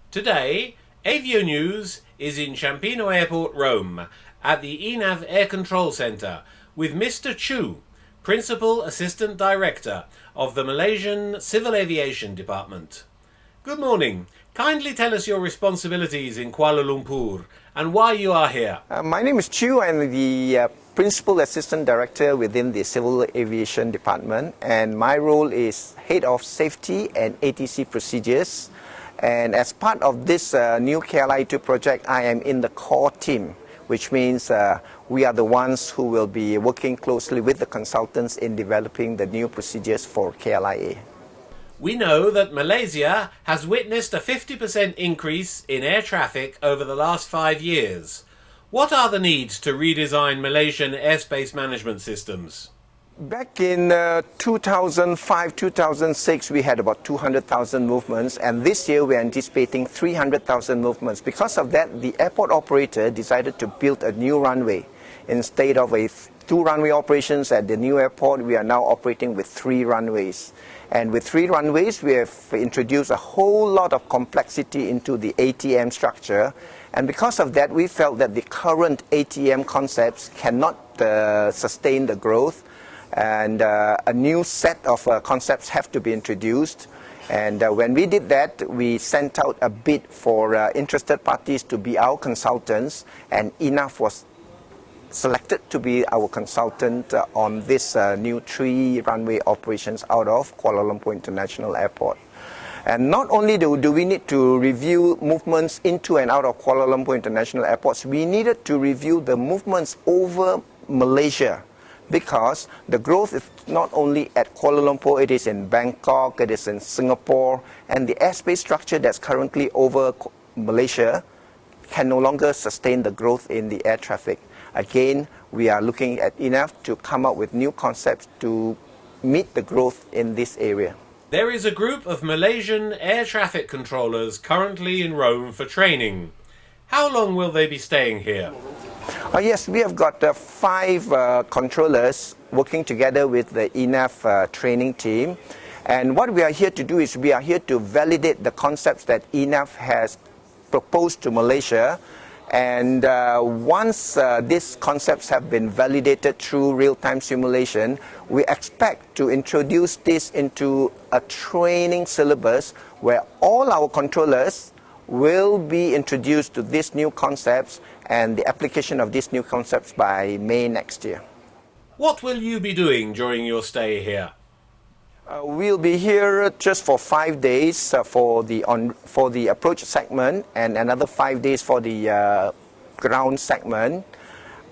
Today, Avionews is in Ciampino Airport, Rome, at the ENAV Air Control Centre with Mr Chew, Principal Assistant Director of the Malaysian Civil Aviation Department. Good morning. Kindly tell us your responsibilities in Kuala Lumpur and why you are here. My name is Chew. I'm the Principal Assistant Director within the Civil Aviation Department, and my role is Head of Safety and ATC Procedures. And as part of this new KLI2 project, I am in the core team, which means we are the ones who will be working closely with the consultants in developing the new procedures for KLIA. We know that Malaysia has witnessed a 50% increase in air traffic over the last 5 years. What are the needs to redesign Malaysian airspace management systems? Back in 2005-2006, we had about 200,000 movements, and this year we're anticipating 300,000 movements. Because of that, the airport operator decided to build a new runway. Instead of two runway operations at the new airport, we are now operating with 3 runways. And with 3 runways, we have introduced a whole lot of complexity into the ATM structure. And because of that, we felt that the current ATM concepts cannot sustain the growth. And a new set of concepts have to be introduced. And when we did that, we sent out a bid for interested parties to be our consultants, and ENAV was selected to be our consultant on this new 3 runway operations out of Kuala Lumpur International Airport. And not only do we need to review movements into and out of Kuala Lumpur International Airports, we needed to review the movements over Malaysia, because the growth is not only at Kuala Lumpur, it is in Bangkok, it is in Singapore, and the airspace structure that's currently over Malaysia can no longer sustain the growth in the air traffic. Again, we are looking at ENAV to come up with new concepts to meet the growth in this area. There is a group of Malaysian air traffic controllers currently in Rome for training. How long will they be staying here? Yes, we have got 5 controllers working together with the ENAV training team. And what we are here to do is we are here to validate the concepts that ENAV has proposed to Malaysia. And once these concepts have been validated through real-time simulation, we expect to introduce this into a training syllabus where all our controllers will be introduced to these new concepts and the application of these new concepts by May next year. What will you be doing during your stay here? We'll be here just for 5 days for the approach segment, and another 5 days for the ground segment.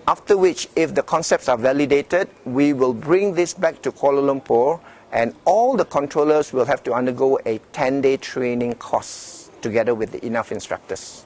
After which, if the concepts are validated, we will bring this back to Kuala Lumpur, and all the controllers will have to undergo a 10-day training course together with the ENAV instructors.